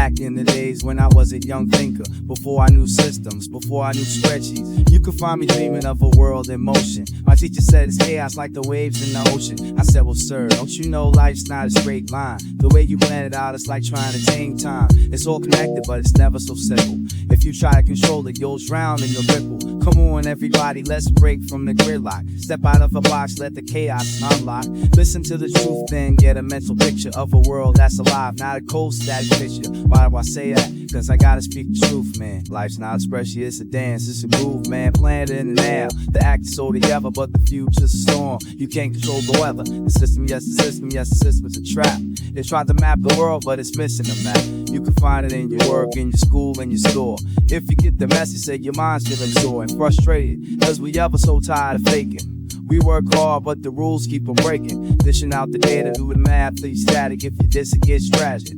Back in the days when I was a young thinker, before I knew systems, before I knew spreadsheets, you could find me dreaming of a world in motion. My teacher said it's chaos like the waves in the ocean. I said, well, sir, don't you know life's not a straight line? The way you plan it out, it's like trying to tame time. It's all connected, but it's never so simple. If you try to control it, you'll drown and you'll ripple. Come on, everybody, let's break from the gridlock. Step out of a box, let the chaos unlock. Listen to the truth, then get a mental picture of a world that's alive, not a cold static picture. Why do I say that? Cause I gotta speak the truth, man. Life's not a spreadsheet, it's a dance, it's a groove, man. Plan it in the now. The act is so together, but the future's a storm. You can't control the weather. The system, yes, the system, yes, the system's a trap. They tried to map the world, but it's missing a map. You can find it in your work, in your school, in your store. If you get the message, say your mind's feeling sore and frustrated, cause we ever so tired of faking. We work hard, but the rules keep on breaking. Dishing out the data, do the math, leave static. If you diss, it gets tragic.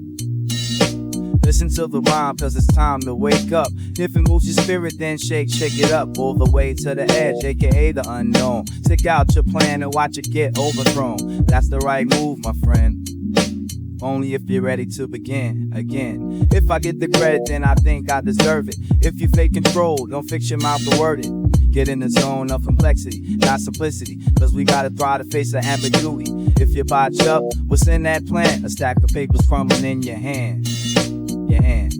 Listen to the rhyme, cause it's time to wake up. If it moves your spirit, then shake it up. All the way to the edge, aka the unknown. Stick out your plan and watch it get overthrown. That's the right move, my friend. Only if you're ready to begin again. If I get the credit, then I think I deserve it. If you fake control, don't fix your mouth to word it. Get in the zone of complexity, not simplicity. Cause we gotta thrive to face the ambiguity. If you botch up, what's in that plan? A stack of papers crumbling in your hand. Your hand.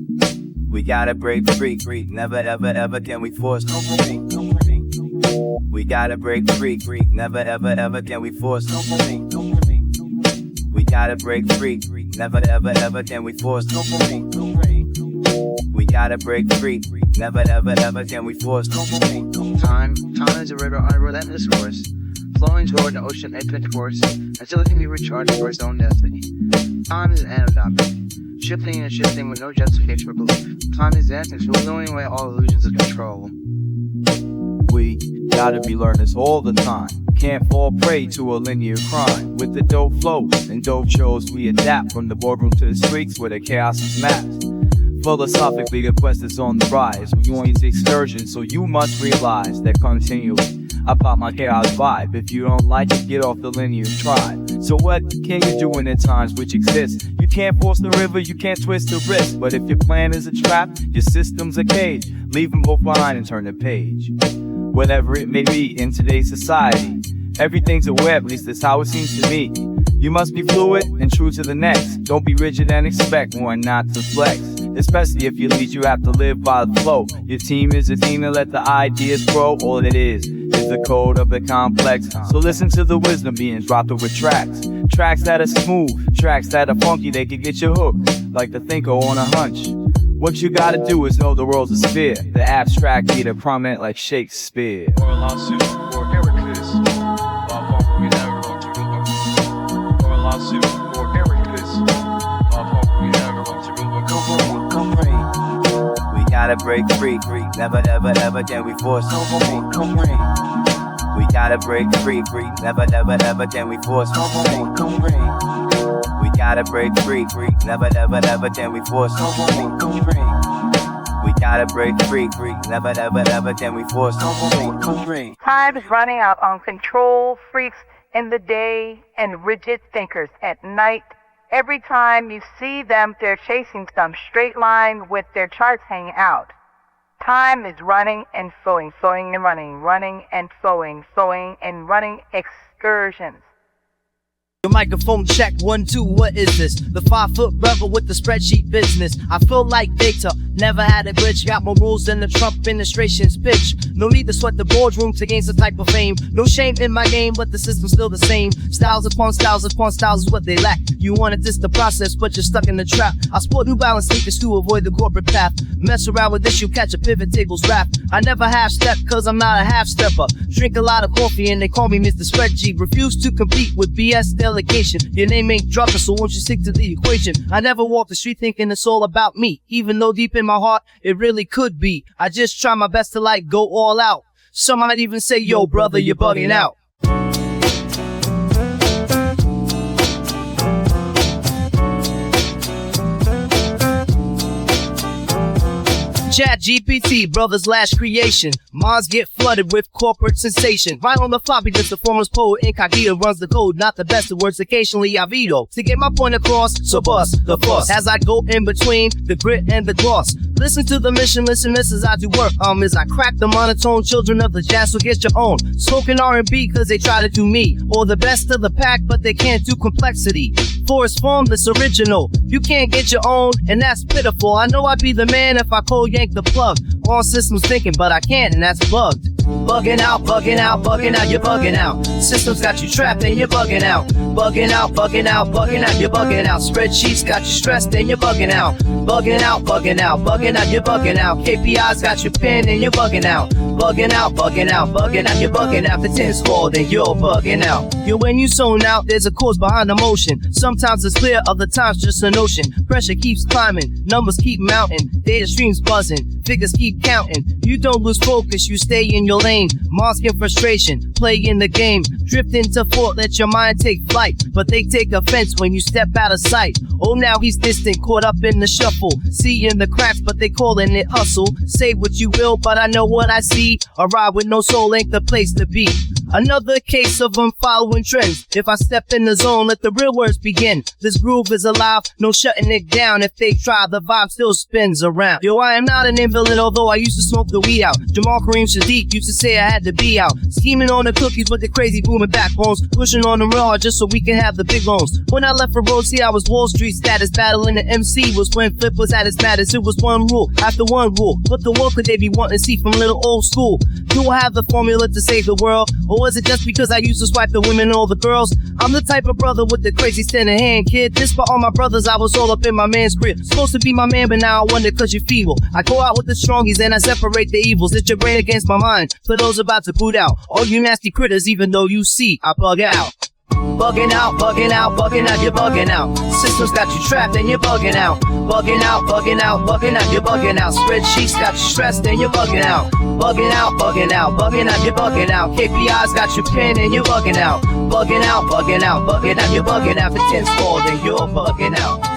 We gotta break free. Never ever ever can we force no free. We gotta break free. Never ever ever can we force no free. We gotta break free. Never ever ever can we force no free. We gotta break free. Never ever ever can we force no free. Time is a river on a relentless course, flowing toward the ocean infinite force, until it can be recharged for its own destiny. Time is anodyne, shifting and shifting with no justification for belief. Time is dancing, swallowing away all illusions of control. We gotta be learners all the time. Can't fall prey to a linear crime. With the dope flows and dope shows, we adapt from the boardroom to the streets where the chaos is mapped. Philosophically, the quest is on the rise. We on these excursions, so you must realize that continually I pop my chaos vibe. If you don't like it, get off the linear tribe. So what can you do in the times which exist? You can't force the river, you can't twist the wrist. But if your plan is a trap, your system's a cage. Leave them both behind and turn the page. Whatever it may be in today's society, everything's a web, at least that's how it seems to me. You must be fluid and true to the next. Don't be rigid and expect one not to flex. Especially if you lead, you have to live by the flow. Your team is a team to let the ideas grow. All it is the code of the complex. So listen to the wisdom being dropped over tracks. Tracks that are smooth, tracks that are funky, they can get you hooked, like the thinker on a hunch. What you gotta do is know the world's a sphere. The abstract either prominent like Shakespeare. Or a lawsuit for Heracles. We never want to remember. Or a lawsuit for Heracles. We never want to remember. Come rain. We gotta break free. Never ever ever can we force no free. Come rain. We gotta break free. Never ever ever can we force no free. Come rain. We gotta break free. Never ever ever can we force no free. Come rain. We gotta break free. Never ever ever can we force no free. Come rain. Time is running out on control freaks in the day and rigid thinkers at night. Every time you see them, they're chasing some straight line with their charts hanging out. Time is running and flowing and running and flowing and running excursions. Your microphone check, 1, 2, what is this? The 5-foot rebel with the spreadsheet business. I feel like data, never had a glitch. Got more rules than the Trump administration's pitch. No need to sweat the boardroom to gain some type of fame. No shame in my game, but the system's still the same. Styles upon styles is what they lack. You wanna diss the process, but you're stuck in the trap. I sport New Balance sneakers to avoid the corporate path. Mess around with this, you catch a pivot table's rap. I never half-step, cause I'm not a half-stepper. Drink a lot of coffee and they call me Mr. Spreadsheet. Refuse to compete with BS delegation. Your name ain't dropping, so won't you stick to the equation? I never walk the street thinking it's all about me, even though deep in my heart, it really could be. I just try my best to like go all out. Some might even say, yo brother, you're bugging out. Chat GPT, brother's last creation. Minds get flooded with corporate sensation. Right on the floppy, just the formless poet incognito runs the code. Not the best of words, occasionally I veto. To get my point across, so bust the fuss as I go in between the grit and the gloss. Listen to the mission, listen as I do work. As I crack the monotone, children of the jazz, so get your own. Smoking R&B cause they try to do me, or the best of the pack, but they can't do complexity. Force formless original, you can't get your own, and that's pitiful. I know I'd be the man if I cold yank the plug. All systems thinking, but I can't, and that's bugged. Bugging out, bugging out, bugging out, you're bugging out. Systems got you trapped and you're bugging out. Bugging out, bugging out, bugging out, you're bugging out. Spreadsheets got you stressed and you're bugging out. Bugging out, bugging out, bugging out, you're bugging out. KPIs got you pinned and you're bugging out. Bugging out, bugging out, bugging out, you're bugging out. The 10's fall, then you're bugging out. Yo, when you zone out, there's a cause behind the motion. Sometimes it's clear, other times just a notion. Pressure keeps climbing, numbers keep mounting. Data streams buzzing, figures keep counting. You don't lose focus, you stay in your lane. Masking frustration, play in the game. Drift into thought, let your mind take flight. But they take offense when you step out of sight. Oh, now he's distant, caught up in the shuffle. Seeing the cracks, but they calling it hustle. Say what you will, but I know what I see. A ride with no soul ain't the place to be. Another case of following trends. If I step in the zone, let the real words begin. This groove is alive, no shutting it down. If they try, the vibe still spins around. Yo, I am not an invalid, although I used to smoke the weed out. Jamal Kareem Sadiq used to say I had to be out. Scheming on the cookies with the crazy booming backbones. Pushing on them real hard just so we can have the big loans. When I left for Road, see I was Wall Street status. Battling the MC was when Flip was at his maddest. It was one rule after one rule. What the world could they be wanting to see from little old school? Do I have the formula to save the world? Or was it just because I used to swipe the women and all the girls? I'm the type of brother with the crazy standing hand, kid. This for all my brothers, I was all up in my man's crib. Supposed to be my man, but now I wonder cause you're feeble. I go out with the strongies and I separate the evils. It's your brain against my mind. For those about to boot out, all you nasty critters, even though you see, I bug out. Bugging out, bugging out, bugging out, you're bugging out. Systems got you trapped and you're bugging out. Bugging out, bugging out, bugging out, you're bugging out. Spreadsheets got you stressed and you're bugging out. Bugging out, bugging out, bugging out, you're bugging out. KPIs got you pinned and you're bugging out. Bugging out, bugging out, bugging out, you're bugging out. The 10's fall, then you're bugging out.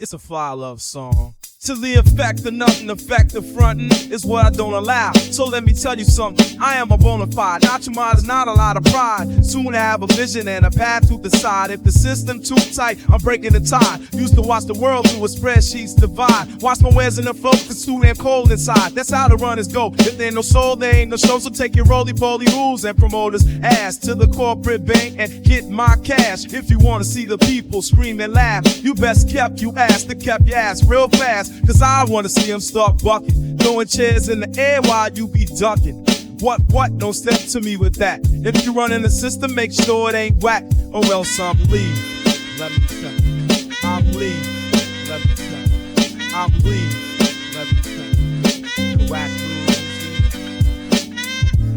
It's a fly love song. To the effect of nothing, effect of frontin' is what I don't allow. So let me tell you something, I am a bona fide. Not your mind is not a lot of pride. Soon I have a vision and a path to decide. If the system too tight, I'm breaking the tide. Used to watch the world through a spreadsheets divide. Watch my wares in the flow, cause too damn cold inside. That's how the runners go. If there ain't no soul, there ain't no show. So take your roly-poly rules and promoters' ass to the corporate bank and get my cash. If you wanna see the people scream and laugh, you best kept you ass to kept your ass real fast. Cause I wanna see them start bucking, throwing chairs in the air while you be ducking. What, don't step to me with that. If you run in the system, make sure it ain't whack, or else I'm leave. Let me tell you, I'm leave. Let me tell you, I'm leave. Let me tell you, the whack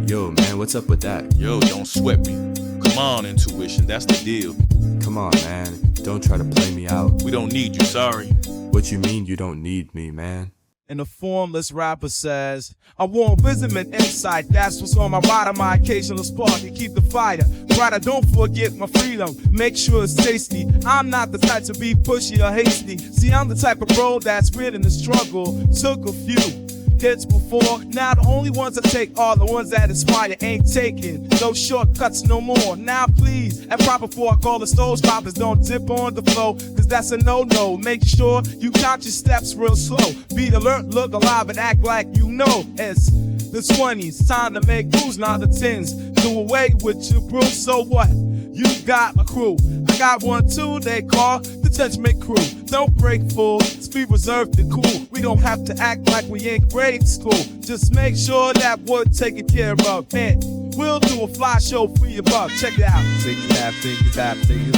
rules. Yo, man, what's up with that? Yo, don't sweat me. Come on, intuition, that's the deal. Come on, man, don't try to play me out. We don't need you, sorry. What you mean you don't need me, man? And the formless rapper says, I want wisdom and insight. That's what's on my rider, my occasional spark to keep the fire brighter. Don't forget my freedom, make sure it's tasty. I'm not the type to be pushy or hasty. See, I'm the type of bro that's ridden the struggle. Took a few hits before. Now the only ones I take are the ones that inspire. Ain't taking no shortcuts no more. Now please, and proper before I call the stove poppers, don't dip on the flow, cause that's a no-no. Make sure you count your steps real slow. Be alert, look alive, and act like you know. It's the 20s, time to make moves, not the 10s. Do away with your brew, so what? You got a crew. I got one too, they call the Judgment Crew. Don't break full, just be reserved and cool. We don't have to act like we in grade school. Just make sure that we're taken care of. Man, we'll do a fly show for your buck. Check it out. Take it out, take it out, take it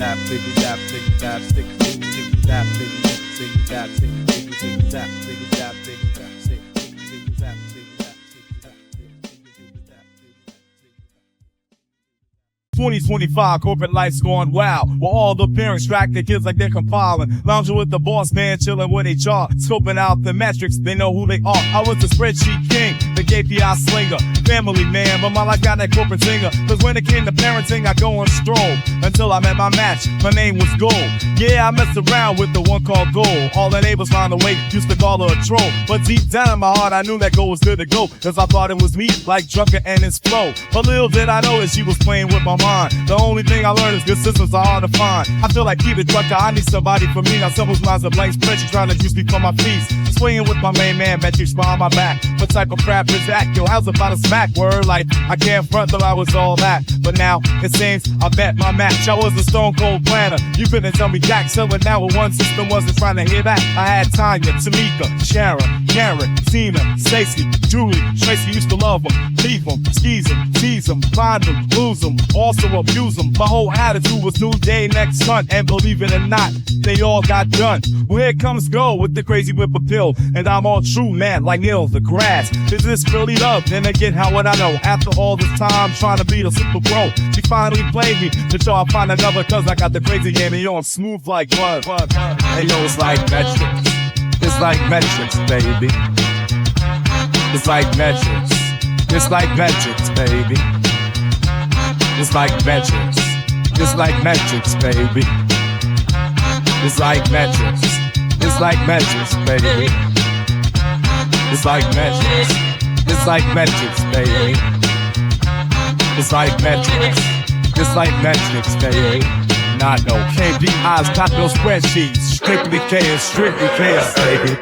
out, take it out, take it out, take it out, take it out, take it out, take it out, take it out, take it out, take it out. 2025, corporate life's gone wild. While all the parents track their kids like they're compiling. Lounging with the boss man, chilling with HR. Scoping out the metrics, they know who they are. I was the spreadsheet king, the KPI slinger. Family man, but my life got that corporate singer. Cause when it came to parenting, I go on stroll. Until I met my match, my name was Gold. Yeah, I messed around with the one called Gold. All the neighbors found a way, used to call her a troll. But deep down in my heart, I knew that Gold was good to go. Cause I thought it was me, like Drunker and his flow. But little did I know that she was playing with my mind. The only thing I learned is good systems are hard to find. I feel like Peter Drucker, I need somebody for me. Now someone's mind's a blank spreadsheet trying to use me for my feast. Swinging with my main man, metrics behind my back. What type of crap is that? Yo, I was about to smack word like I can't front though I was all that. But now it seems I bet my match. I was a stone cold planner. You couldn't tell me jack. So now with one system wasn't trying to hear that. I had Tanya, Tamika, Sharon, Karen, Tina, Stacey, Julie, Tracy used to love them, leave them, skeeze them, tease them, find them, lose them, also abuse them. My whole attitude was new day next month, and believe it or not, they all got done. Well, here comes Go with the crazy whip appeal, and I'm all true, man, like Neil deGrasse. Is this really love? Then again, how would I know? After all this time trying to be the super pro, she finally played me to try to find another, cause I got the crazy game, and yo, I'm smooth like what? Hey, yo, it's like metrics. It's like metrics, baby. It's like metrics. It's like metrics, baby. It's like metrics. It's like metrics, baby. It's like metrics. It's like metrics, baby. It's like metrics. It's like metrics, baby. It's like metrics. It's like metrics, baby. Not no KPIs, not no spreadsheets. Strictly chaos, baby.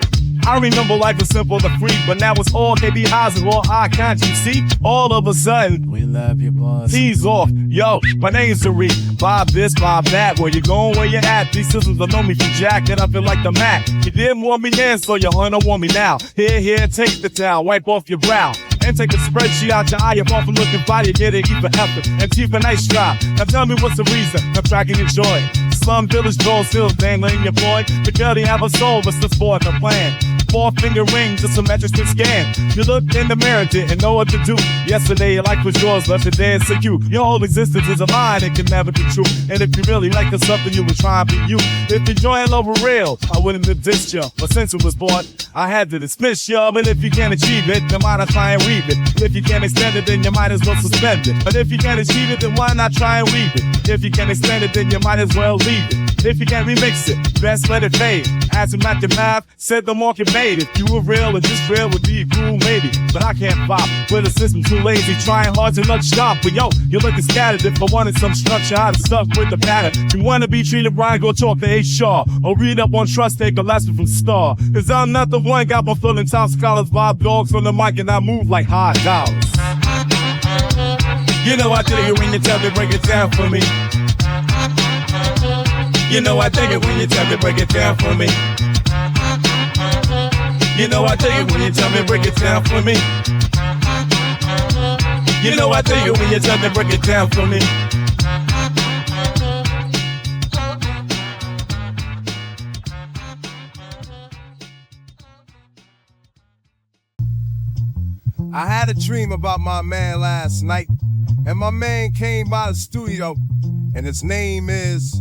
I remember life was simple to free, but now it's all KPIs and all eye contact. You see, all of a sudden, We love you, boss. T's off. Yo, my name's Tariq. Bob this, Bob that. Where you going, where you at? These systems don't know me from Jack, and I feel like the Mac. You didn't want me then, so you don't want me now. Here, take the towel, wipe off your brow. And take a spreadsheet out your eye, you're far from looking body, get it, E for effort, and T for nice try. Now tell me what's the reason I'm tracking your joy. Slum village gold still dangling your boy. The girl didn't have a soul, but still sport the plan. 4-finger ring, just some metrics to scan. You looked in the mirror, didn't know what to do. Yesterday your life was yours, left to dance to you. Your whole existence is a lie, it can never be true. And if you really like the something, you would try and be you. If you join love were real, I wouldn't have dissed you. But since it was bought, I had to dismiss you. But if you can't achieve it, then why not try and weave it? If you can't extend it, then you might as well suspend it. But if you can't achieve it, then why not try and weave it? If you can't extend it, then you might as well leave it. If you can't remix it, best let it fade. As a math, said the market made. If you were real and just real would be cool, maybe. But I can't pop with a system too lazy, trying hard to not stop. But yo, you're looking scattered. If I wanted some structure, I'd have stuck with the pattern. You wanna be treated right, go talk to HR. Or read up on trust, take a lesson from Star. Cause I'm not the one, got my feeling top scholars, Bob dogs on the mic, and I move like high dollars. You know I dig it when you tell me break it down for me. You know I dig it when you tell me break it down for me. You know I dig it when you tell me break it down for me. You know I dig it when you tell me break it down for me. I had a dream about my man last night, and my man came by the studio, and his name is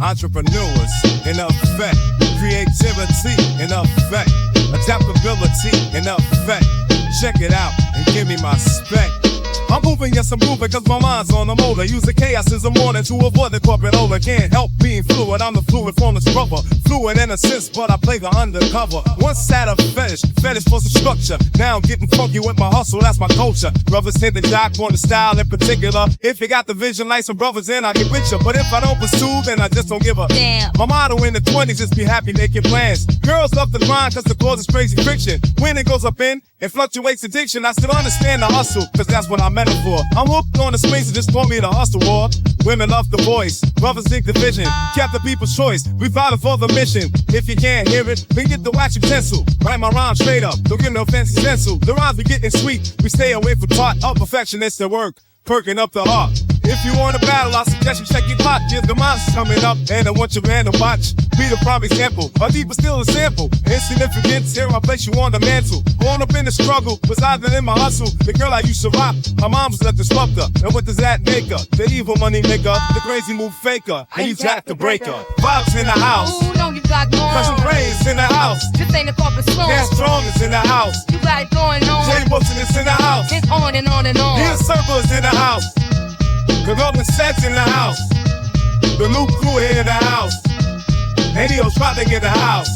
Entrepreneurs in Effect, Creativity in Effect, Adaptability in Effect. Check it out and give me my spec. I'm moving, yes I'm moving, cause my mind's on the motor. Using chaos in the morning to avoid the corporate odor. Can't help being fluid, I'm the fluid from the scrubber. Fluid in a sense, but I play the undercover. Once had a fetish for some structure. Now I'm getting funky with my hustle, that's my culture. Brothers tend to jock on the style in particular. If you got the vision like some brothers in, I get with you. But if I don't pursue, then I just don't give a damn. My motto in the 20s is be happy making plans. Girls love to grind cause the cause is crazy friction. When it goes up in, it fluctuates addiction. I still understand the hustle, cause that's what I'm meant for. I'm hooked on the swings, so just call me the hustle war. Women love the voice, brothers think the vision. Kept the people's choice, we fighting for the mission. If you can't hear it, then get the wax utensil. Write my rhyme straight up, don't get no fancy stencil. The rhymes be getting sweet, we stay away from part of perfectionists at work, perking up the heart. If If you want a battle, I suggest you check your clock. Here's the monster coming up, and I want your man to watch. Be the prime example, or deeper still a sample. Insignificance, here I place you on the mantle. Born up in the struggle, residing in my hustle. The girl I used to rock, my mom was a disruptor. And what does that make her? The evil money maker, the crazy move faker, and you Jack the breaker. Vibes in the house, Ooh, no, you got going custom on. brains in the house. This ain't a corporate song. Gas strong is in the house. You got it going on. Jay Wilson is in the house. It's on and on and on. Here's Circle is in the house. The Golden Sets in the house. The Loop Crew here in the house. Adio's Tropic in the house.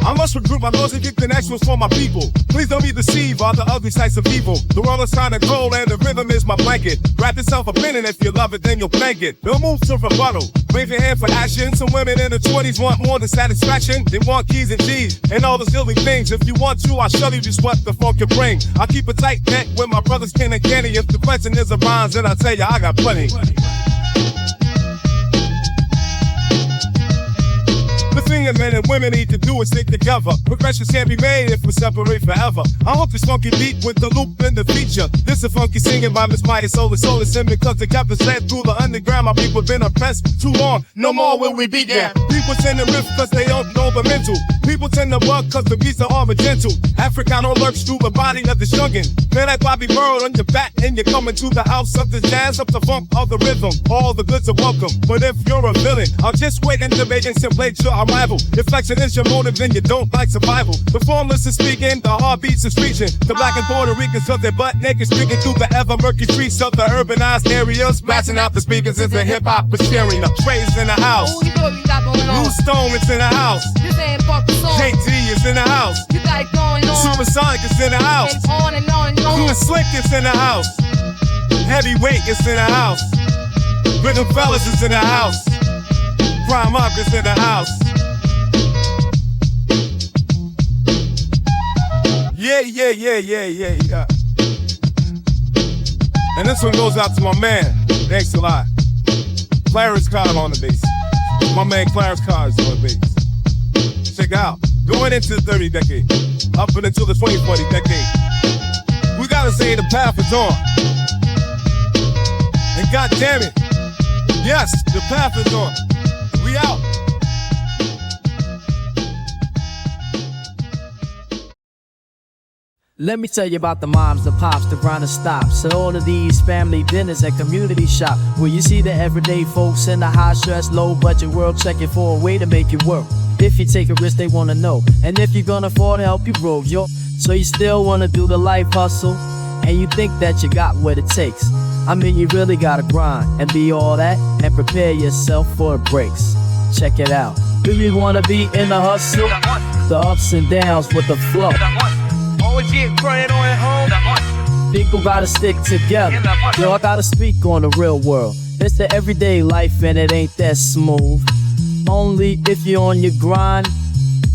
I must recruit my thoughts and get connections for my people. Please don't be deceived by the ugly sides of evil. The world is trying to grow and the rhythm is my blanket. Wrap yourself up in it, if you love it, then you'll thank it. Don't move to rebuttal. Wave your hand for action. Some women in the 20s want more than satisfaction. They want keys and G's and all the silly things. If you want to, I'll show you just what the funk can bring. I keep a tight neck with my brothers Ken and Kenny. If the question is a rhymes, then I'll tell you I got plenty. The thing that men and women need to do is stick together. Progressions can't be made if we separate forever. I hope this funky beat with the loop in the feature. This is funky singing by Miss Maya Soul is in because the captain said through the underground. My people been oppressed too long. No more will we be there. People tend to riff cause they don't know the mental. People tend to bug cause the beats are all gentle. Africano lurks through the body of the shungin'. Man like Bobby Bird on your back and you're coming to the house of the jazz, of the funk, of the rhythm. All the goods are welcome. But if you're a villain, I'll just wait and debate and simulate your arrival. If flexing is your motive, then you don't like survival. The formless is speaking, the heartbeats is reaching. The black and Puerto Ricans of their butt naked speaking through the ever murky streets of the urbanized areas. Blasting out the speakers as the hip hop is tearing up. Trey's in the house. Ooh, you know what you got going on. Blue Stone is in the house. This ain't a corporate song. JT is in the house. You got it going on. Supersonic is in the house. It's on and on and on. Blue and Slick is in the house. Heavyweight is in the house. Rhythm Fellas is in the house. Prime Up is in the house. Yeah. And this one goes out to my man. Thanks a lot. Clarence Carr on the bass. My man Clarence Carr is on the bass. Check it out. Going into the 30 decade. Up and until the 2040 decade. We gotta say the path is on. And god damn it. Yes, the path is on. We out. Let me tell you about the moms, the pops, the grind and stops, and all of these family dinners and community shop, where you see the everyday folks in the high stress, low budget world checking for a way to make it work. If you take a risk, they wanna know, and if you're gonna afford to help you grow, yo. So you still wanna do the life hustle, and you think that you got what it takes. I mean, you really gotta grind and be all that, and prepare yourself for the breaks. Check it out. Do you wanna be in the hustle? The ups and downs with the flow. Always get credit on at home. People gotta stick together. Yo, I gotta speak on the real world. It's the everyday life and it ain't that smooth. Only if you're on your grind,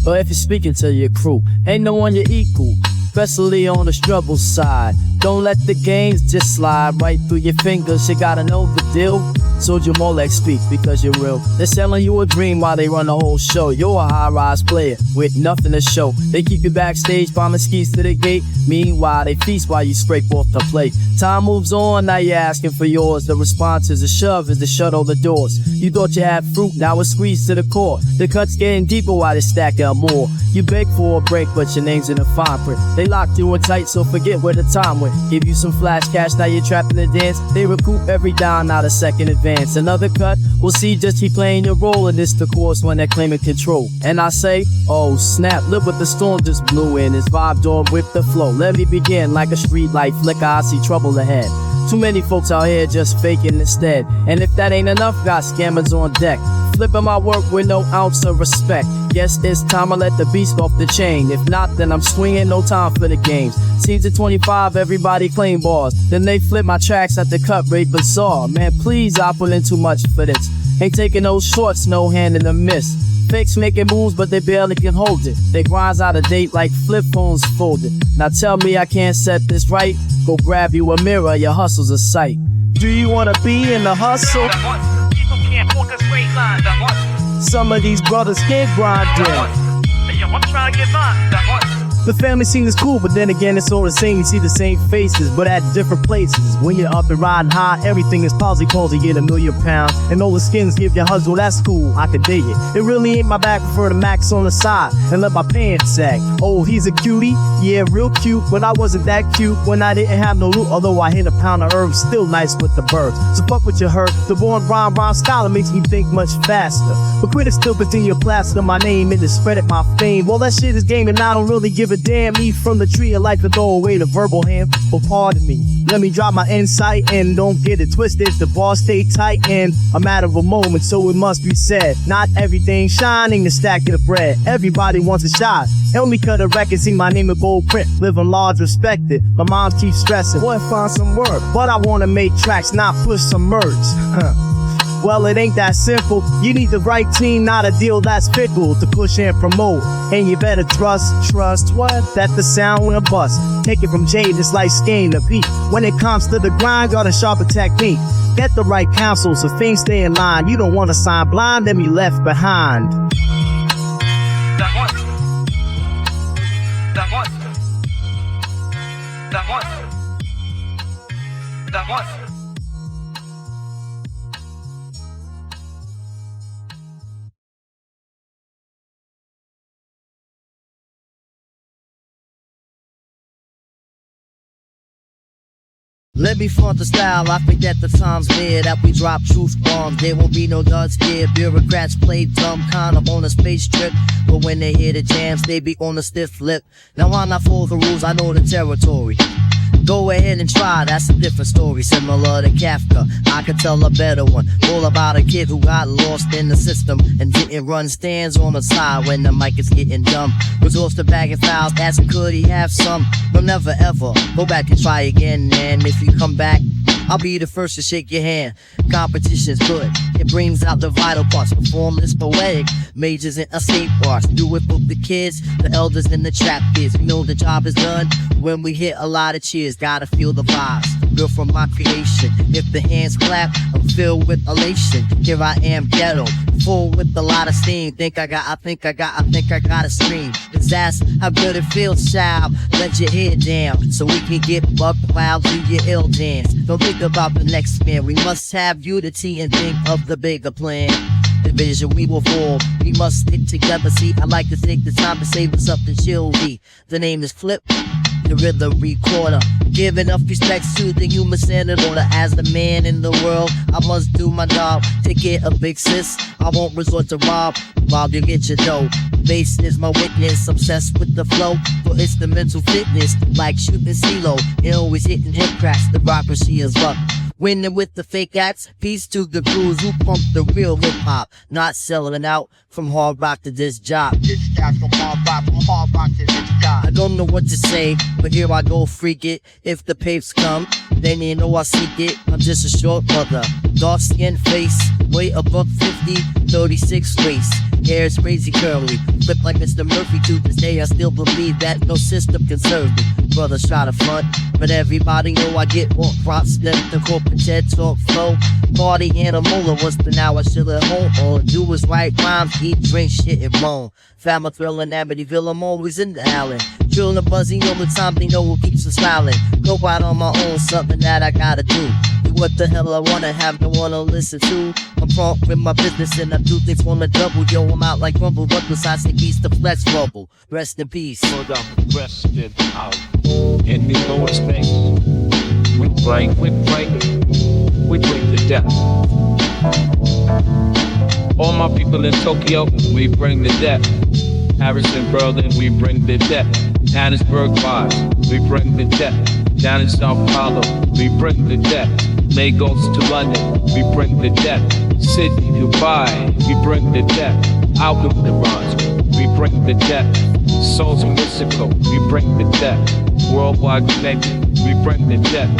or if you're speaking to your crew. Ain't no one your equal, especially on the struggle side. Don't let the games just slide right through your fingers. You gotta know the deal. Soldier Molek speak because you're real. They're selling you a dream while they run the whole show. You're a high-rise player with nothing to show. They keep you backstage, bombing skis to the gate. Meanwhile, they feast while you scrape off the plate. Time moves on, now you're asking for yours. The response is a shove as they shut all the doors. You thought you had fruit, now it's squeezed to the core. The cut's getting deeper while they stack out more. You beg for a break, but your name's in the fine print. They locked you in tight, so forget where the time went. Give you some flash cash, now you're trapped in the dance. They recoup every dime, not a second advance. Another cut, we'll see, just keep playing your role in this the course when they're claiming control. And I say, oh snap, look what the storm just blew in. His vibe door with the flow. Let me begin like a street light flicker, I see trouble ahead. Too many folks out here just faking instead. And if that ain't enough, got scammers on deck. Flipping my work with no ounce of respect. Guess it's time I let the beast off the chain. If not, then I'm swinging, no time for the games. Seems at 25, everybody claim bars. Then they flip my tracks at the cut rate bizarre. Man, please, I put in too much for this. Ain't taking no shorts, no hand in the mist. Fakes making moves, but they barely can hold it. They grinds out of date like flip phones folded. Now tell me I can't set this right. Go grab you a mirror, your hustle's a sight. Do you wanna be in the hustle? Some of these brothers can't grind it. The family scene is cool, but then again it's all the same. You see the same faces, but at different places. When you're up and riding high, everything is palsy, get a million pounds. And all the skins give you hustle, that's cool, I can dig it. It really ain't my bag, prefer the max on the side and let my pants sag. Oh, he's a cutie, yeah, real cute, but I wasn't that cute when I didn't have no loot. Although I hit a pound of herbs, still nice with the birds. So fuck what you heard, the born rhyme scholar makes me think much faster. But quit it, still continue to plaster my name and to spread it my fame. Well, that shit is game and I don't really give a damn. Eat from the tree of life and throw away the verbal hand. But pardon me, let me drop my insight and don't get it twisted. The bars stay tight and a matter of a moment, so it must be said. Not everything shining the stack of the bread. Everybody wants a shot. Help me cut a record, see my name in bold print. Living large, respected. My mom keeps stressing, boy, find some work. But I wanna make tracks, not push some merch. Well, it ain't that simple. You need the right team, not a deal that's fickle to push and promote. And you better trust what? That the sound will bust. Take it from Jade, it's like skating the beat. When it comes to the grind, got a sharper technique. Get the right counsel so things stay in line. You don't wanna sign blind, then be left behind. That monster. That monster. That monster. That monster. Let me front the style, I forget the times near that we drop truth bombs. There won't be no duds here. Bureaucrats play dumb kind of on a space trip, but when they hear the jams, they be on a stiff lip. Now I'm not for the rules, I know the territory. Go ahead and try, that's a different story. Similar to Kafka, I could tell a better one. All about a kid who got lost in the system and didn't run stands on the side when the mic is getting dumb. Was lost to bagging files, asking could he have some. But never ever, go back and try again. And if you come back, I'll be the first to shake your hand. Competition's good, it brings out the vital parts. Performance poetic, majors in escape arts. Do it for the kids, the elders and the trap kids. You know the job is done when we hit a lot of cheers. Gotta feel the vibes, built from my creation. If the hands clap, I'm filled with elation. Here I am ghetto, full with a lot of steam. I think I got a scream. Cause that's how good it feels, child. Let your head down, so we can get buck wild, do your ill dance. Don't think about the next man, we must have unity and think of the bigger plan. Division we will fall, we must stick together. See, I like to take the time to save us up the chill beat. The name is Flip, the rhythm recorder. Giving up respects to the human standard order. As the man in the world, I must do my job. Take care of big sis, I won't resort to rob while you get your dough. Bass is my witness, obsessed with the flow for instrumental fitness, like shooting CeeLo and always hitting hip cracks. The democracy is luck. Winning with the fake acts, peace to the crews who pump the real hip-hop. Not selling out from hard rock to this job. From hard rock to this job. I don't know what to say, but here I go, freak it. If the papes come, then you know I seek it. I'm just a short brother, dark skin face, weight above 50, 36 waist. Hair's crazy curly, flip like Mr. Murphy. To this day I still believe that no system can serve me. Brothers try to front, but everybody know I get more props than the corporate TED Talk flow. Party animal, what's the now I chill at home. All I do is write rhymes, eat, drink, shit, and moan. Family thrilling, Amityville, I'm always in the alley. Drilling and buzzing all the time, they know what keeps us smiling. Go out on my own, something that I gotta do. Do what the hell I wanna, have no one to listen to. I'm prompt with my business and I do things on the double. Yo, I'm out like rumble, but besides the keys to flex bubble. Rest in peace. Hold up, rested out in the lower space. We break the death. All my people in Tokyo, we bring the death. Harrison, Berlin, we bring the death. Johannesburg, Mars, we bring the death. Down in Sao Paulo, we bring the death. Lagos to London, we bring the death. Sydney, Dubai, we bring the death. Out of the Bronx, we bring the death. Souls in Mexico, we bring the death. Worldwide connected, we bring the death.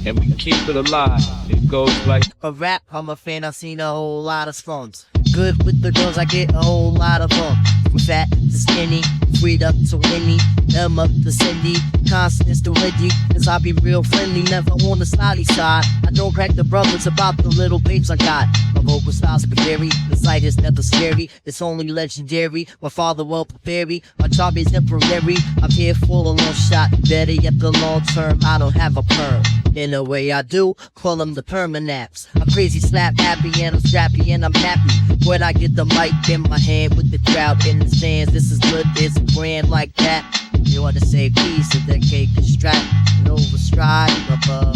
And we keep it alive, it goes like a rap, I'm a fan, I've seen a whole lot of songs. Good with the girls, I get a whole lot of them. From fat to skinny, freed up to Winnie, them up to Cindy, Constance to Wendy. Cause I be real friendly, never on the snotty side. I don't crack the brothers about the little babes I got. My vocal styles can vary, the sight is never scary. It's only legendary, my father well prepared me. My job is temporary, I'm here for a long shot. Better yet the long term, I don't have a perm. In a way I do, call them the permanaps. I'm crazy, slap happy, and I'm scrappy, and I'm happy. When I get the mic in my hand with the crowd in the stands, this is good, it's a brand like that. You ought to say peace and then cake and strap and overstride of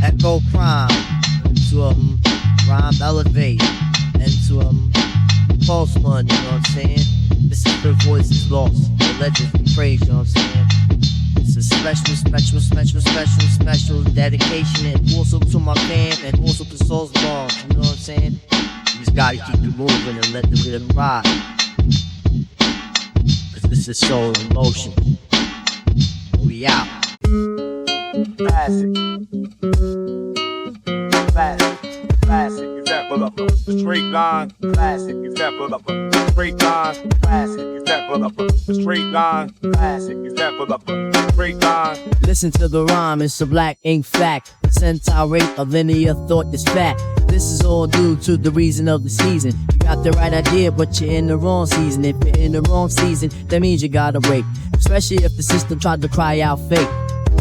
echo crime into rhyme elevate into false one, you know what I'm saying? This is the voice is lost, the legends we praise, you know what I'm saying? It's a special dedication and also to my fam and also to Soul's Long, you know what I'm saying? You just gotta keep it moving and let the rhythm ride. Cause this is soul in motion. We out. Classic. Classic example of a straight line. Classic example of a straight line. Classic example of a straight line. Classic example of a straight line. Listen to the rhyme, it's a black ink fact. Percentile rate of linear thought is fat. This is all due to the reason of the season. You got the right idea, but you're in the wrong season. If you're in the wrong season, that means you gotta wait. Especially if the system tried to cry out fake.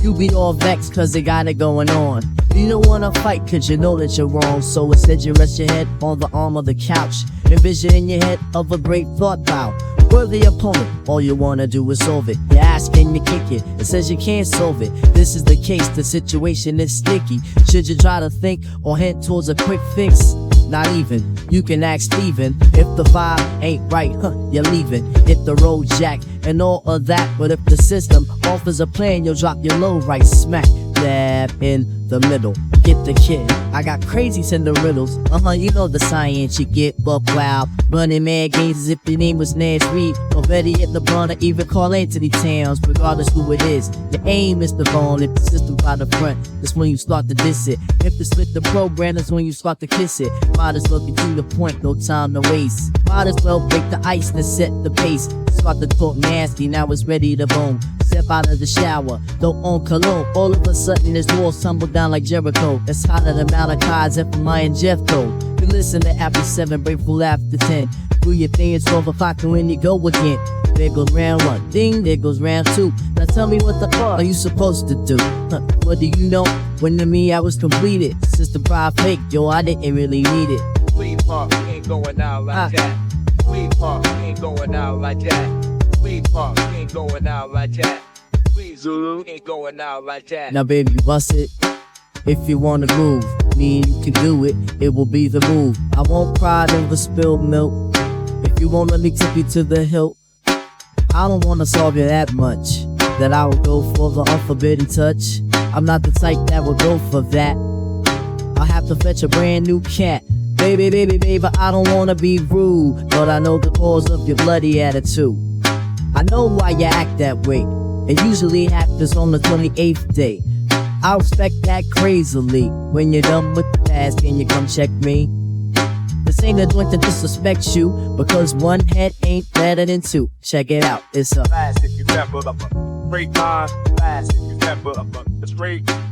You be all vexed cause they got it going on. You don't wanna fight cause you know that you're wrong. So instead you rest your head on the arm of the couch. Envision in your head of a great thought bout. Worthy opponent, all you wanna do is solve it. You ask and you kick it, it says you can't solve it. This is the case, the situation is sticky. Should you try to think or hint towards a quick fix? Not even, you can ask Steven. If the vibe ain't right, you're leaving. Hit the road jack and all of that. But if the system offers a plan, you'll drop your low right smack dab in the middle. Get the kid, I got crazy sender riddles. You know the science you get, buck wild. Running mad games as if your name was Nash Reed. Or better yet, LeBron, or even Carl Anthony Towns. Regardless who it is, the aim is the ball. If the system by the front, that's when you start to diss it. If the split the program, that's when you start to kiss it. Might as well get to the point, no time to waste. Might as well break the ice and set the pace. Start to talk nasty, now it's ready to boom. Step out of the shower, don't own cologne. All of a sudden his walls tumble down like Jericho. It's hotter than Malachi's Zephaniah and Jeff though. You listen to after 7, breakful after 10. Do your thing, it's 12 o'clock and when you go again. There goes round 1, ding, there goes round 2. Now tell me what the fuck are you supposed to do? What do you know? When to me I was completed. System pride fake, yo, I didn't really need it. We park ain't going out like that. We park ain't going out like that. We park ain't going out like that. We Zulu ain't going out like that. Now baby, bust it. If you wanna groove, me and you can do it, it will be the move. I won't cry over spilled milk. If you won't let me tip you to the hilt, I don't wanna solve you that much, that I will go for the unforbidden touch. I'm not the type that will go for that. I'll have to fetch a brand new cat. Baby, I don't wanna be rude, but I know the cause of your bloody attitude. I know why you act that way. It usually happens on the 28th day. I respect that crazily. When you're done with the past, can you come check me? This ain't a joint to disrespect you, because one head ain't better than two. Check it out, it's a classic example of a straight line. Classic example of a straight line.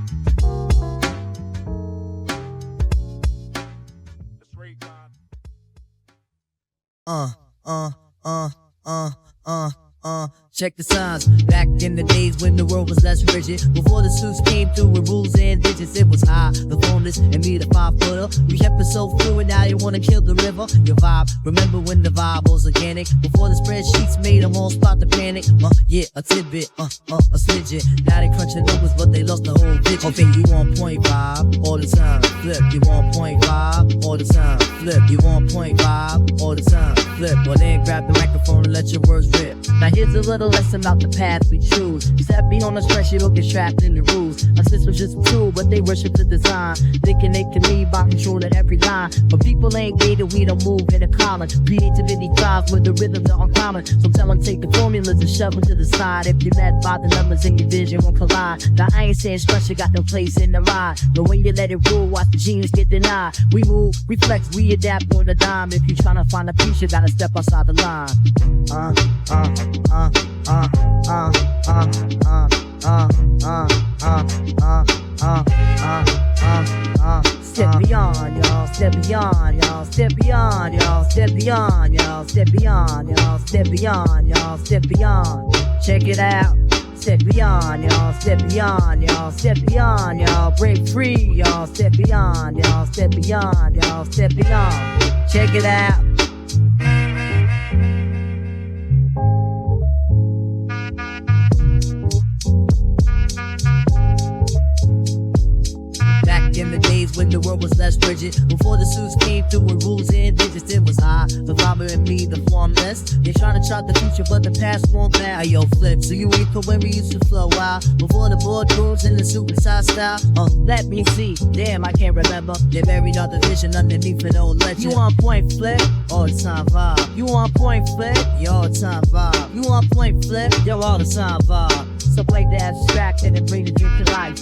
Check the signs. Back in the days when the world was less rigid, before the suits came through with rules and digits, it was high, the fullness, and me the 5-footer. We kept it so fluid, now you wanna kill the river. Your vibe, remember when the vibe was organic? Before the spreadsheets made them all start to panic. Yeah, a tidbit, a smidget. Now they crunch the numbers, but they lost the whole digit. Okay, you on point vibe all the time. Flip, you on point vibe all the time. Flip, you on point vibe all the time. Flip, well then grab the microphone and let your words rip. Now here's a little a lesson about the path we choose. Step beyond the stress, you don't get trapped in the rules. Our system's just a tool, but they worship the design, thinking they can lead by controlling every line. But people ain't gated, we don't move in a common. Creativity thrives when the rhythms are uncommon. So tell them take the formulas and shove them to the side. If you're led by the numbers and your vision won't collide. Now I ain't saying structure got no place in the ride, but when you let it rule, watch the genius get denied. We move, reflex, we adapt on the dime. If you tryna find a piece, you gotta step outside the line. Step beyond, y'all, step beyond, y'all, step beyond, y'all, step beyond, y'all, step beyond, y'all, step beyond, y'all, step beyond. Check it out. Step beyond, y'all, step beyond, y'all, step beyond, y'all, break free, y'all, step beyond, y'all, step beyond, y'all, step beyond. Check it out. Back in the days when the world was less rigid, before the suits came through with rules and digits, it was I, the farmer and me, the formless. They're trying to chart the future, but the past won't bow. Yo, flip, so you wait for when we used to flow out before the boardrooms and the superstar style. Let me see, damn, I can't remember. They buried all the vision underneath an old legend. You on point, flip? All the time vibe. You on point, flip? You all the time vibe. You on point, flip? Yo, all the time vibe. So play the abstract and then bring the dream to life.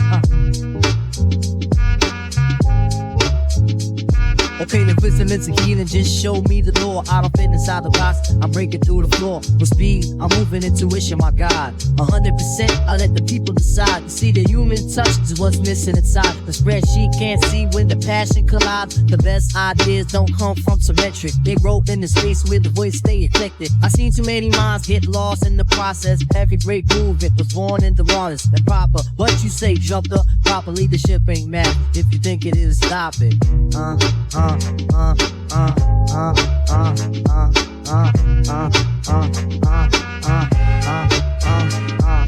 Okay, the wisdom is a healing, just show me the law. I don't fit inside the box, I'm breaking through the floor. With speed, I'm moving intuition, my God. 100%, I let the people decide. See, the human touch is what's missing inside. The spreadsheet can't see when the passion collides. The best ideas don't come from symmetric. They wrote in the space where the voice stay eclectic. I seen too many minds get lost in the process. Every great movement was born in the rawness and proper. What you say, jumped up, proper leadership ain't math. If you think it is, stop it.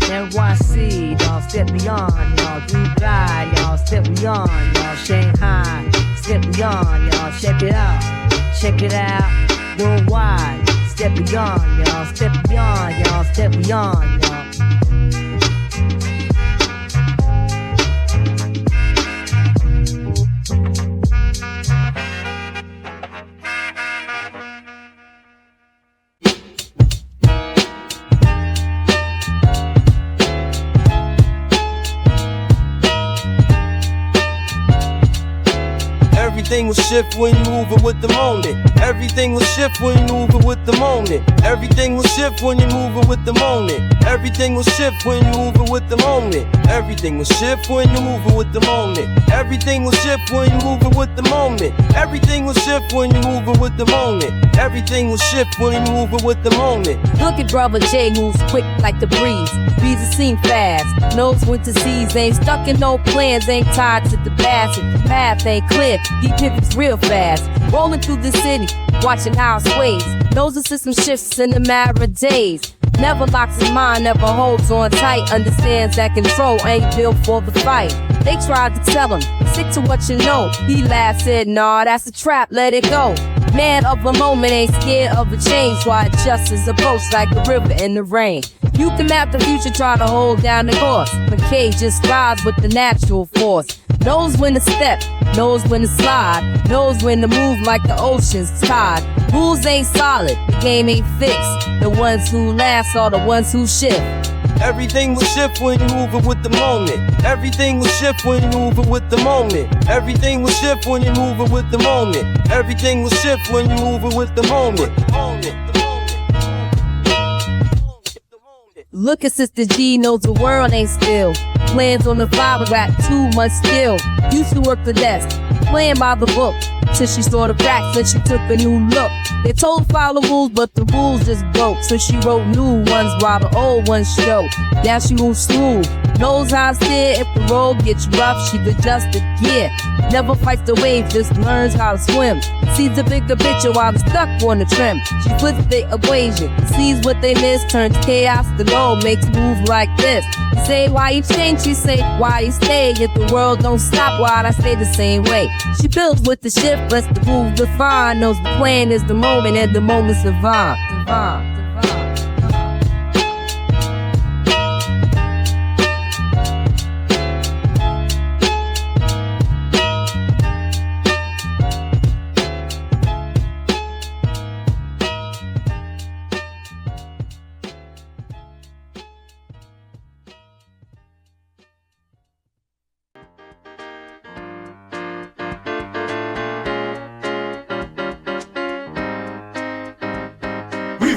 NYC, y'all, step beyond, y'all, Dubai, y'all, step beyond, y'all, Shanghai, step beyond, y'all, check it out, worldwide, step beyond, y'all, step beyond, y'all, step beyond, y'all. Everything will shift when you moving with the moment. Everything will shift when you moving with the moment. Everything will shift when you moving with the moment. Everything will shift when you moving with the moment. Everything will shift when you moving with the moment. Everything will shift when you moving with the moment. Everything will shift when you moving with the moment. Everything will shift when you moving with the moment. Look at brother J moves quick like the breeze. Beats a scene fast, knows when to seize. Ain't stuck in no plans, ain't tied to the past. If the path ain't clear, he pivots real fast. Rolling through the city, watching how it sways. Knows the system shifts in a matter of days. Never locks his mind, never holds on tight. Understands that control ain't built for the fight. They tried to tell him, stick to what you know. He laughed, said, nah, that's a trap, let it go. Man of a moment, ain't scared of a change. Why justice approach like a river in the rain. You can map the future, try to hold down the course. McKay just rides with the natural force. Knows when to step, knows when to slide, knows when to move like the ocean's tide. Rules ain't solid, the game ain't fixed. The ones who last are the ones who shift. Everything will shift when you moving with the moment. Everything will shift when you moving with the moment. Everything will shift when you moving with the moment. Everything will shift when you moving with the moment. Look at Sister G, knows the world ain't still. Plans on the fiber, got too much skill. Used to work the desk, playing by the book. Till she saw the cracks and she took a new look. They told her follow rules, but the rules just broke. So she wrote new ones while the old ones showed. Now she moves smooth, knows how to steer. If the road gets rough, she adjusts the gear. Never fights the wave, just learns how to swim. Sees the bigger picture while the stuck on the trim. She flips the equation, sees what they miss, turns chaos to gold, makes moves like this. You say why you change, she say why you stay. If the world don't stop, why'd I stay the same way? She builds with the shift, lets the move define. Knows the plan is the moment and the moment's divine.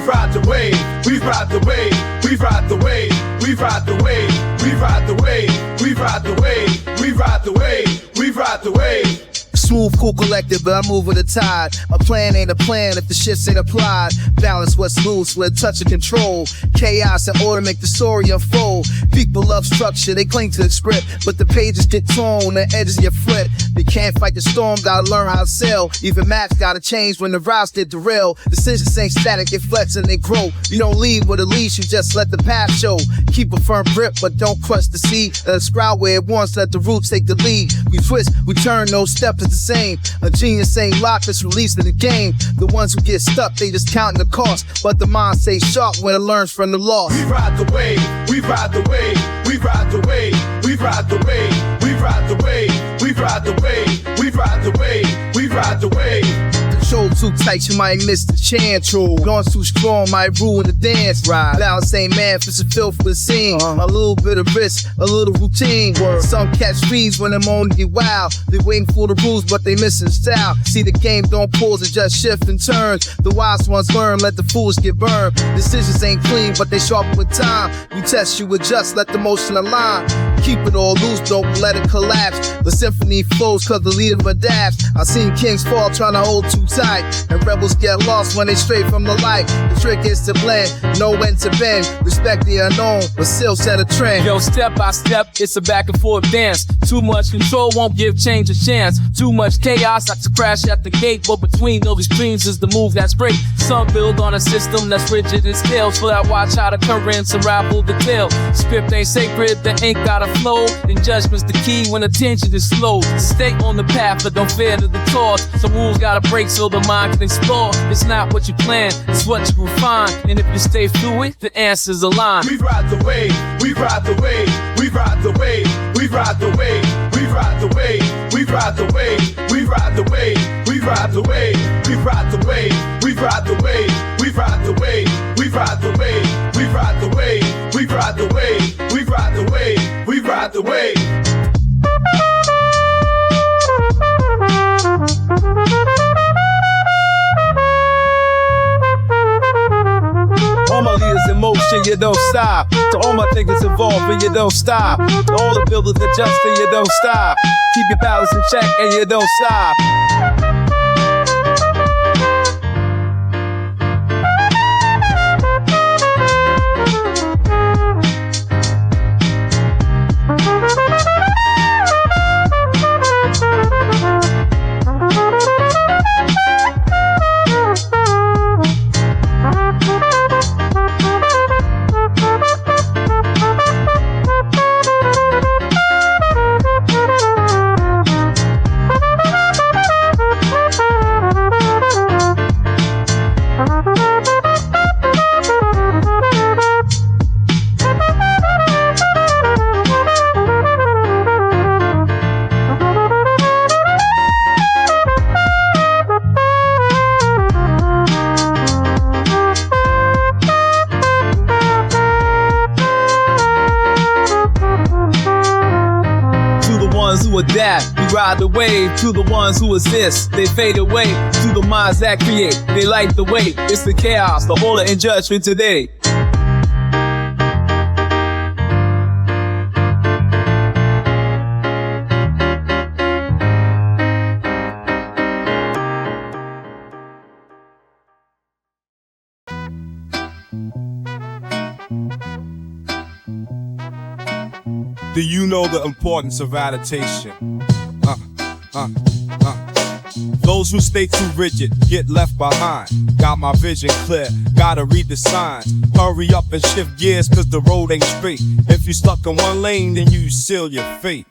ride the wave, we ride the wave, we ride the wave, we ride the wave, we ride the wave, we ride the wave, we ride the wave, we ride the wave. Smooth, cool, collected, but I move with the tide. A plan ain't a plan if the shits ain't applied. Balance what's loose with a touch of control. Chaos and order make the story unfold. People love structure, they cling to the script, but the pages get torn, the edges get flipped. They can't fight the storm, gotta learn how to sail. Even maps gotta change when the routes get derailed. Decisions ain't static, they flex and they grow. You don't lead with a leash, you just let the path show. Keep a firm grip, but don't crush the seed. Let it sprout where it wants, let the roots take the lead. We twist, we turn, no step is the same. A genius ain't locked, it's released in the game. The ones who get stuck, they just counting the cost. But the mind stays sharp when it learns from the loss. We ride the wave, we ride the wave, we ride the wave, we ride the wave, we ride the wave, we ride the wave, we ride the wave, we ride the wave. Control too tight, you might miss the chance. Going too strong might ruin the dance. Balance ain't man, for some filth for the scene. A little bit of risk, a little routine. Some catch fees when them on get wild. They waiting for the rules, but they missing style. See, the game don't pause, it just shift and turns. The wise ones learn, let the fools get burned. Decisions ain't clean, but they sharpen with time. You test, you adjust, let the motion align. Keep it all loose, don't let it collapse. The symphony flows cause the leader adapts. I seen kings fall trying to hold too tight, and rebels get lost when they stray from the light. The trick is to blend, know when to bend. Respect the unknown, but still set a trend. Yo, step by step, it's a back and forth dance. Too much control won't give change a chance. Too much chaos, I to crash at the gate. But between those extremes is the move that's great. Some build on a system that's rigid as scales, so that watch how the currents unravel the tail. Script ain't sacred, the ink gotta flow. Then judgment's the key when attention is slow. Stay on the path, but don't fear to the toss. Some rules gotta break so the mind can explore. It's not what you plan, it's what you refine. And if you stay fluid, the answers align. We ride the wave, we ride the wave, we ride the wave, we ride the wave, we ride the wave, we ride the wave, we ride the wave, we ride the wave, we ride the wave, we ride the wave, we ride the wave, we ride the wave, we ride the wave, we ride the wave, we ride the wave, we ride the wave. All my leaders in motion, you don't stop. To all my thinkers involved, and you don't stop. To all the builders adjust, and you don't stop. Keep your balance in check, and you don't stop. Adapt, we ride the wave. To the ones who assist, they fade away. To the minds that create, they light the way. It's the chaos, the order and judgment today. Do you know the importance of adaptation? Those who stay too rigid get left behind. Got my vision clear, gotta read the signs. Hurry up and shift gears cause the road ain't straight. If you stuck in one lane, then you seal your fate.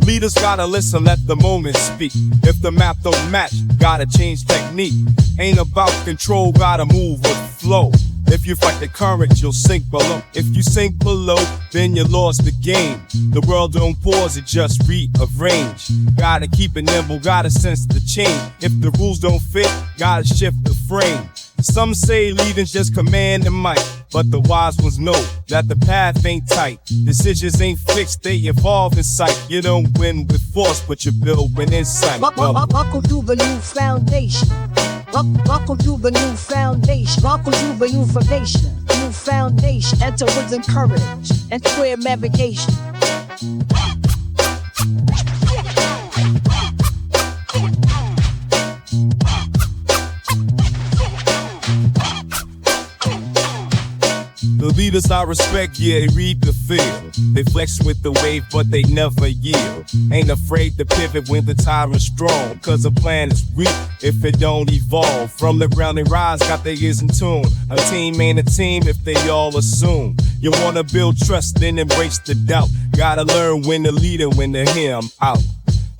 Leaders gotta listen, let the moment speak. If the map don't match, gotta change technique. Ain't about control, gotta move with flow. If you fight the current, you'll sink below. If you sink below, then you lost the game. The world don't pause, it just rearrange. Gotta keep it nimble, gotta sense the change. If the rules don't fit, gotta shift the frame. Some say leading's just command and might, but the wise ones know that the path ain't tight. Decisions ain't fixed, they evolve in sight. You don't win with force, but you build with insight. Buckle through the new foundation. Welcome to the new foundation. Welcome to the new foundation. New foundation. Enter with courage and clear navigation. The leaders I respect, yeah, they read the field. They flex with the wave, but they never yield. Ain't afraid to pivot when the time is strong, cause the plan is weak if it don't evolve. From the ground they rise, got their ears in tune. A team ain't a team if they all assume. You wanna build trust, then embrace the doubt. Gotta learn when to lead and when to hear 'em out.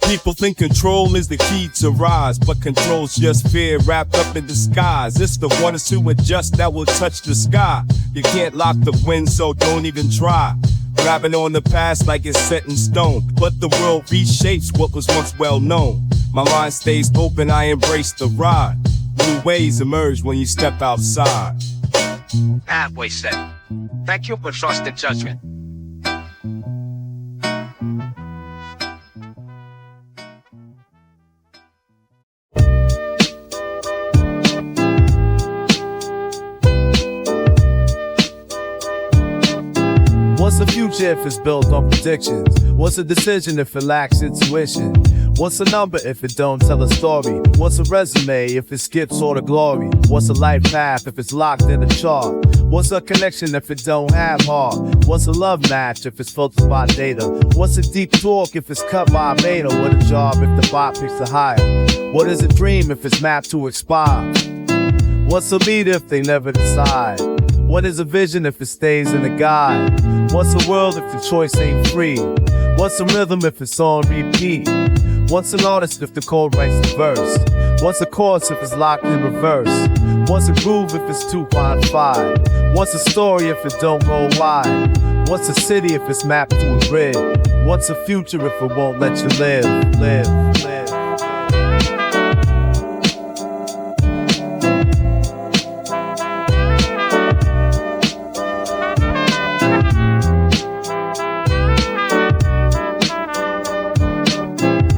People think control is the key to rise, but control's just fear wrapped up in disguise. It's the ones who adjust that will touch the sky. You can't lock the wind, so don't even try. Grabbing on the past like it's set in stone, but the world reshapes what was once well known. My mind stays open, I embrace the ride. New ways emerge when you step outside. Halfway set. Thank you for trust and judgment. What's the future if it's built on predictions? What's a decision if it lacks intuition? What's a number if it don't tell a story? What's a resume if it skips all the glory? What's a life path if it's locked in a chart? What's a connection if it don't have heart? What's a love match if it's filtered by data? What's a deep talk if it's cut by a beta? What a job if the bot picks a hire? What is a dream if it's mapped to expire? What's a leader if they never decide? What is a vision if it stays in a guide? What's a world if the choice ain't free? What's a rhythm if it's on repeat? What's an artist if the chord writes the verse? What's a chorus if it's locked in reverse? What's a groove if it's too quantified? What's a story if it don't go wide? What's a city if it's mapped to a grid? What's a future if it won't let you live?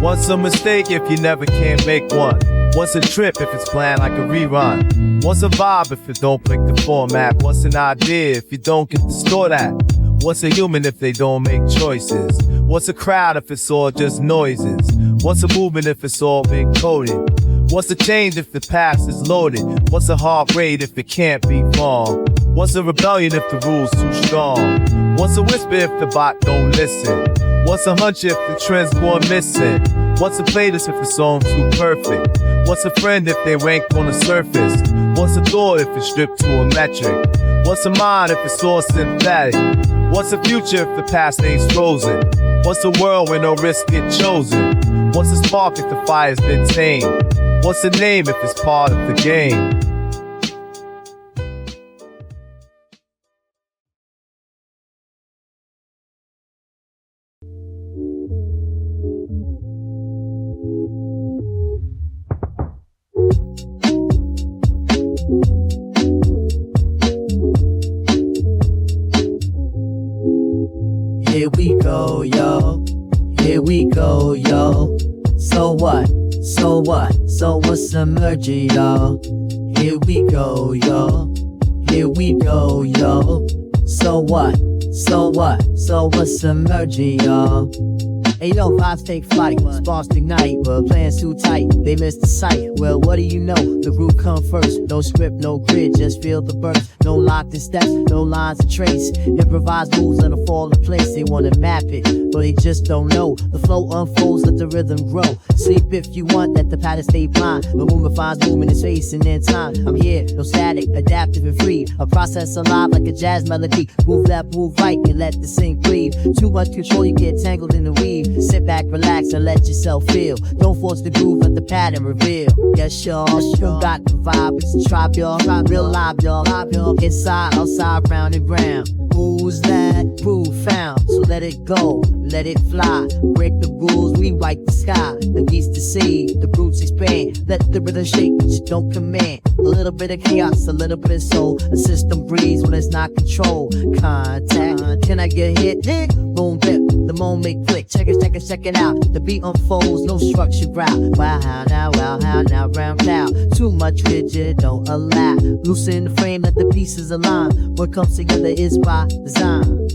What's a mistake if you never can make one? What's a trip if it's planned like a rerun? What's a vibe if it don't pick the format? What's an idea if you don't get to store that? What's a human if they don't make choices? What's a crowd if it's all just noises? What's a movement if it's all been coded? What's a change if the past is loaded? What's a heart rate if it can't be wrong? What's a rebellion if the rule's too strong? What's a whisper if the bot don't listen? What's a hunch if the trend's gone missing? What's a playlist if the song's too perfect? What's a friend if they rank on the surface? What's a thought if it's stripped to a metric? What's a mind if it's all synthetic? What's a future if the past ain't frozen? What's a world where no risk get chosen? What's a spark if the fire's been tamed? What's a name if it's part of the game? Here we go, yo. Here we go, yo. So what? So what? So what's emerging, yo? Here we go, yo. Here we go, yo. So what? So what? So what's emerging, yo? Hey yo, vibes take flight, sparks ignite, but plans too tight, they miss the sight. Well, what do you know? The group come first, no script, no grid, just feel the burst. No locked in steps, no lines to trace. Improvised moves let them fall in place. They wanna map it, but they just don't know. The flow unfolds, let the rhythm grow. Sleep if you want, let the pattern stay blind. The movement finds movement in space and in time. I'm here, no static, adaptive and free. A process alive like a jazz melody. Move left, move right, and let the sync breathe. Too much control, you get tangled in the weave. Sit back, relax, and let yourself feel. Don't force the groove, let the pattern reveal. Yes, y'all, got the vibe, it's a tribe, y'all. Real live, y'all. Inside, outside, round and round. Who's that? Groove found, so let it go, let it fly. Break the rules, we wipe the sky. The geese to see, the roots expand. Let the rhythm shake, but you don't command. A little bit of chaos, a little bit of soul. A system breathes when it's not controlled. Contact, can I get hit? Boom, bip. The moment click, check it out. The beat unfolds, no structure ground. Wow, how now, round cloud. Too much rigid, don't allow. Loosen the frame, let the pieces align. What comes together is by design.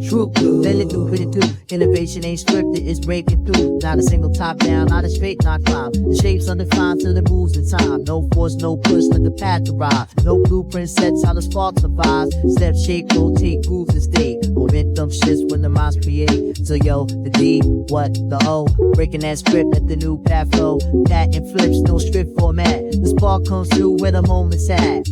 True, let it do what it do. Innovation ain't scripted, it's breaking through. Not a single top down, not a straight knock climb. The shapes undefined till it moves in time. No force, no push, let the path arrive. No blueprint sets how the spark survives. Step, shape, rotate, grooves and stay. Momentum shifts when the minds create. So yo, the D, what, the O. Breaking that script, let the new path flow. Patent flips, no script format. The spark comes through where the moment's at.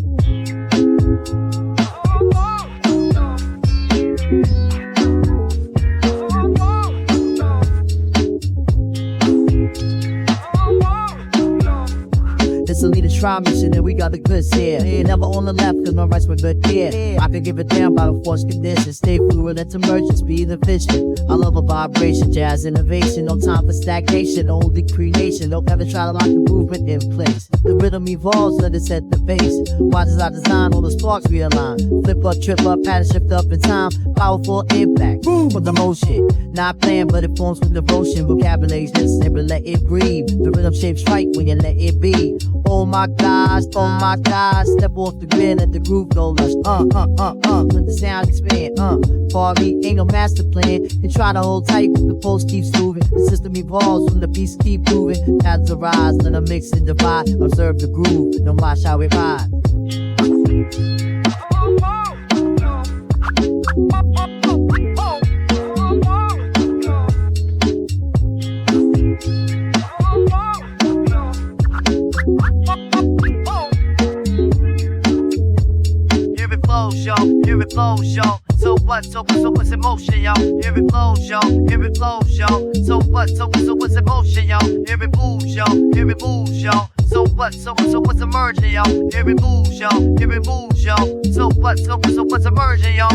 It's a leader trial mission and we got the goods here. Never on the left cause my rights were good here. I can give it down by the force conditions. Stay fluid, let emergence be the vision. I love a vibration, jazz innovation. No time for stagnation, only creation. Don't ever try to lock the movement in place. The rhythm evolves, let it set the base. Why does I design all the sparks realign? Flip up, trip up, pattern shift up in time. Powerful impact, boom, with the motion. Not playing, but it forms with devotion. Vocabulary's necessary, let it breathe. The rhythm shapes right when you let it be. Oh my gosh, step off the grid, let the groove go lush. Let the sound expand, For me, ain't no master plan. And try to hold tight, the pulse keeps moving. The system evolves when the beats keep moving. Paths arise, let them mix and divide. Observe the groove, don't watch how it rides. Here it flows, yo. So what? So what's in motion, yo? Here it flows, yo. Here it flows, yo. So what? So what's in motion, yo? Here it moves, yo. Here it moves, yo. So what? So what's emerging, yo? Here it moves, yo. Here it moves, yo. So what? So what's emerging, yo?